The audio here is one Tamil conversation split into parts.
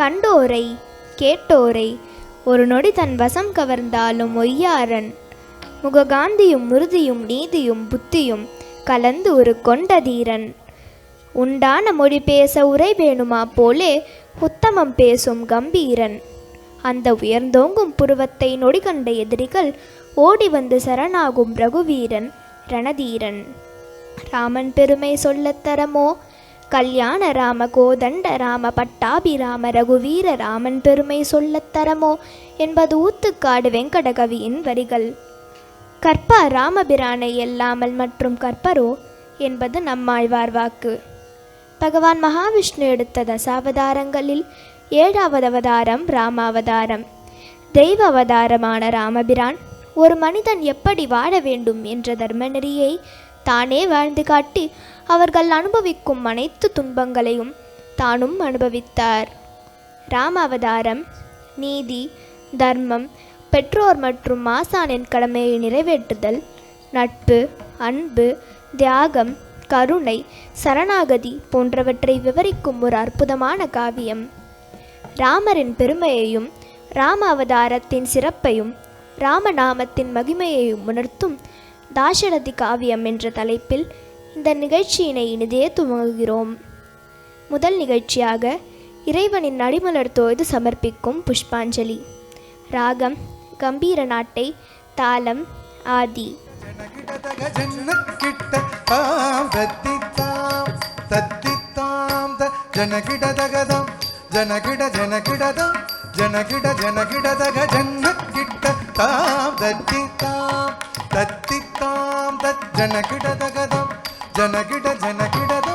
கண்டோரை கேட்டோரை ஒரு நொடி தன் வசம் கவர்ந்தாலும் ஒய்யாரன். முககாந்தியும் முருதியும் நீதியும் புத்தியும் கலந்து ஒரு கொண்ட தீரன். உண்டான மொழி பேச உரை வேணுமா போலே உத்தமம் பேசும் கம்பீரன். அந்த உயர்ந்தோங்கும் புருவத்தை நொடி கண்ட எதிரிகள் ஓடி வந்து சரணாகும் ரகுவீரன் ரணதீரன். ராமன் பெருமை சொல்லத்தரமோ கல்யாண ராம கோதண்ட ராம பட்டாபிராம ரகுவீர ராமன் பெருமை சொல்லத்தரமோ என்பது ஊத்துக்காடு வெங்கடகவியின் வரிகள். கற்பார் ராமபிரானை எல்லாமல் மற்றும் கற்பரோ என்பது நம்மாழ்வார் வாக்கு. பகவான் மகாவிஷ்ணு எடுத்த தசாவதாரங்களில் 7வது அவதாரம் ராமாவதாரம். தெய்வ அவதாரமான ராமபிரான் ஒரு மனிதன் எப்படி வாழ வேண்டும் என்ற தர்மநெறியை தானே வாழ்ந்து காட்டி அவர்கள் அனுபவிக்கும் அனைத்து துன்பங்களையும் தானும் அனுபவித்தார். ராமாவதாரம் நீதி, தர்மம், பெற்றோர் மற்றும் ஆசானின் கடமையை நிறைவேற்றுதல், நட்பு, அன்பு, தியாகம், கருணை, சரணாகதி போன்றவற்றை விவரிக்கும் ஒரு அற்புதமான காவியம். ராமரின் பெருமையையும் ராம அவதாரத்தின் சிறப்பையும் ராமநாமத்தின் மகிமையையும் உணர்த்தும் தாசரதி காவியம் என்ற தலைப்பில் இந்த நிகழ்ச்சியினை இனிதே துவங்குகிறோம். முதல் நிகழ்ச்சியாக இறைவனின் அடிமலர் தோய்து சமர்ப்பிக்கும் புஷ்பாஞ்சலி. ராகம் கம்பீர நாட்டை, தாளம் ஆதி. ಜನಗಿಡ ಜನಗಿಡದ ಜನಗಿಡ ಜನಗಿಡದಗ ಜನ್ನಕ್ಕಿಟ್ಟ ತಾಂ ದತ್ತಿ ತಾಂ ತತ್ತಿ ತಾಂ ತತ್ ಜನಗಿಡದಗದ ಜನಗಿಡ ಜನಗಿಡದ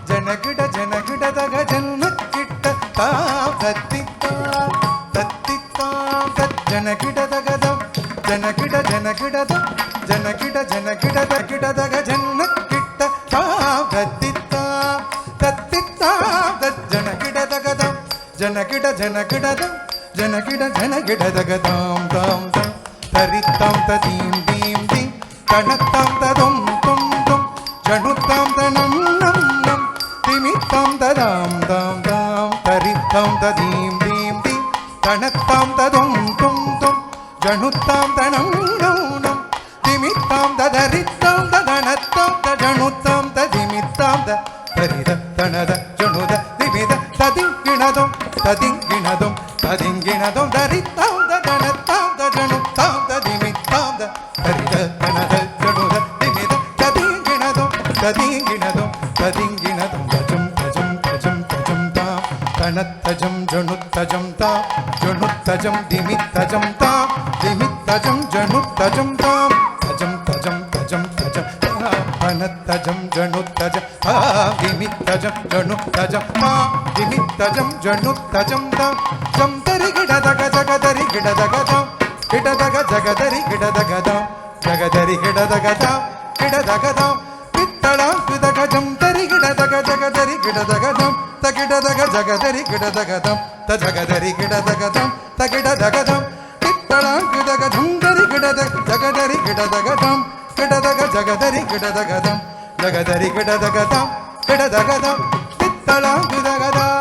ಜನಗಿಡ ಜನಗಿಡದಗ ಜನ್ನಕ್ಕಿಟ್ಟ ತಾಂ ದತ್ತಿ ತಾಂ ತತ್ತಿ ತಾಂ ತತ್ ಜನಗಿಡದಗದ ಜನಗಿಡ ಜನಗಿಡದ ಜನಗಿಡ ಜನಗಿಡದ ಗಿಡದಗ ಜನ್ನಕ್ಕಿಟ್ಟ ತಾಂ ದತ್ತಿ ತಾಂ ತತ್ತಿ ತಾಂ ತತ್ ಜನಗಿಡದಗದ ಜನಗಿಡ ಜನಗಿಡದ ಜನಗಿಡ ಜನಗಿಡದಗದಾಂ ತಾಂ ತಾಂ ತರಿತ್ತಾಂ ತದೀಂ ದೀಂ ದೀಂ ತಣತ್ತಾಂ ತದುಂ ತುಂ ತುಂ ಜಣುತ್ತಾಂ ತನಂ ನಂ ನಂ ತಿಮಿತ್ತಾಂ ತದಾಂ ತಾಂ ತಾಂ ತರಿತ್ತಾಂ ತದೀಂ ದೀಂ ದೀಂ ತಣತ್ತಾಂ ತದುಂ ತುಂ ತುಂ ಜಣುತ್ತಾಂ ತನಂ ನಂ ನಂ ತಿಮಿತ್ತಾಂ ತದರಿತ್ತಾಂ ತದಣತ್ತಾಂ ತಜಣುತ್ತಾಂ ತದಿಮಿತ್ತಾಂ ತ ತರಿದ ತಣದ ಜಣುದ ದಿಮಿದ ತದಿಂಗಿಣದಂ ತದಿಂಗಿಣದಂ ತದಿಂಗಿಣದಂ ದರಿತ್ತಾಂ ತದಣತ್ತಾಂ ತಜಣುತ್ತಾಂ ತದಿಮಿತ್ತಾಂ ತ ತರಿದ ತಣದ ಜಣುದ ದಿಮಿದ ತದಿಂಗಿಣದಂ ತದಿಂಗಿಣದಂ ತದಿಂಗಿಣದಂ ತಜಂ ತಜಂ ತಜಂ ತಜಂ ತಾಂ ತಣತ್ತಜಂ ಜಣುತ್ತಜಂ ತಾಂ ಜಣುತ್ತಜಂ ದಿಮಿತ್ತಜಂ ತಾಂ ದಿಮಿತ್ತಜಂ ಜಣುತ್ತಜಂ ತಾಂ ತಜಂ ತಜಂ ತಜಂ ತಜಂ ತಣತ್ತಜಂ ಜಣುತ್ತಜಂ ತಾಂ ದಿಮಿತ್ತಜಂ ಜಣುತ್ತಜಂ ತಾಂ ದಿಮಿತ್ತಜಂ ಜಣುತ್ತಜಂ ತಾಂ ಜಂ ತರಿ ಗಿಡದಗ ಜಗದರಿ ಗಿಡದಗ ತಾಂ ಗಿಡದಗ ಜಗದರಿ ಗಿಡದಗ ತಾಂ ಜಗದರಿ ಗಿಡದಗ ತಾಂ ಗಿಡದಗ ತಾಂ ಪಿತ್ತಳ ಗಿಡದಗ ಜಂ ತರಿ ಗಿಡದಗ ಜಗದರಿ ಗಿಡದಗ ತಾಂ ತ ಗಿಡದಗ ಜಗದರಿ ಗಿಡದಗ ತಾಂ ತ ಜಗದರಿ ಗಿಡದಗ ತಾಂ ತ ಗಿಡದಗ ತಾಂ ಪಿತ್ತಳ ಗಿಡದಗ ಜಂದರಿ ಗಿಡದಗ ಜಗದರಿ ಗಿಡದಗ ತಾಂ ಗಿಡದಗ ಜಗದರಿ ಗಿಡದಗ ತಾಂ ಜಗದರಿ ಗಿಡದಗ ತಾಂ ಗಿಡದಗ ತಾಂ ಪಿತ್ತಳ ಗಿಡದಗ ತಾಂ